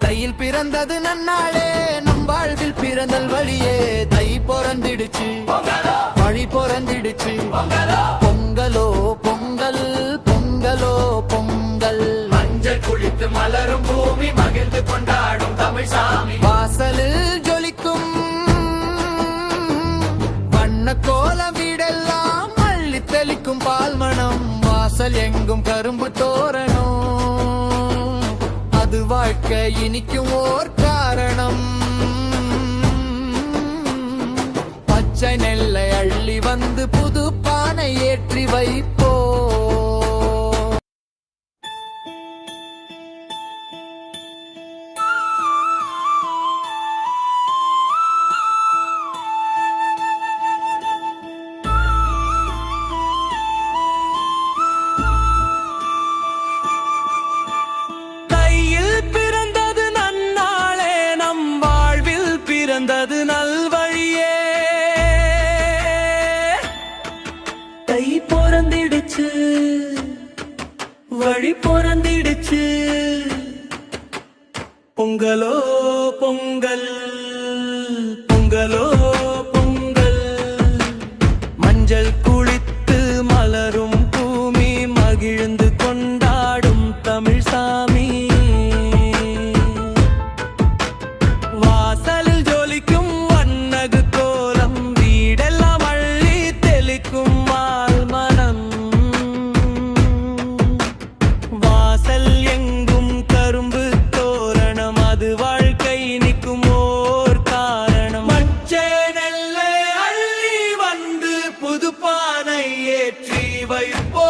தையில் பிறந்தது நன்னாளே நம் வாழ்வில் பிறந்தல் வழியே தை பொறந்திடுச்சு வழி பொறந்திடுச்சு பொங்கலோ பொங்கல் பொங்கலோ பொங்கல் மஞ்சள் குளித்து மலரும் பூமி மகிழ்ந்து கொண்டாடும் தமிழ் சாமி வாசலில் ஜொலிக்கும் வண்ண கோல வீடெல்லாம் அள்ளி தெளிக்கும் பால் மணம் வாசல் எங்கும் கரும்பு தோரணம் அது வாழ்க்கை இனிக்கும் ஓர் காரணம் பச்சை நெல்லை அள்ளி வந்து புது பானை ஏற்றி வைப்போ பிறந்தது நல்வழியே தை பொறந்திடுச்சு வழி பொறந்திடுச்சு பொங்கலோ பொங்கல் பொங்கலோ பொங்கல் மஞ்சள் குளித்து மலரும் பூமி மகிழ்ந்து கொண்டாடும் தமிழ் சாமி புது பானை ஏற்றி வைப்போ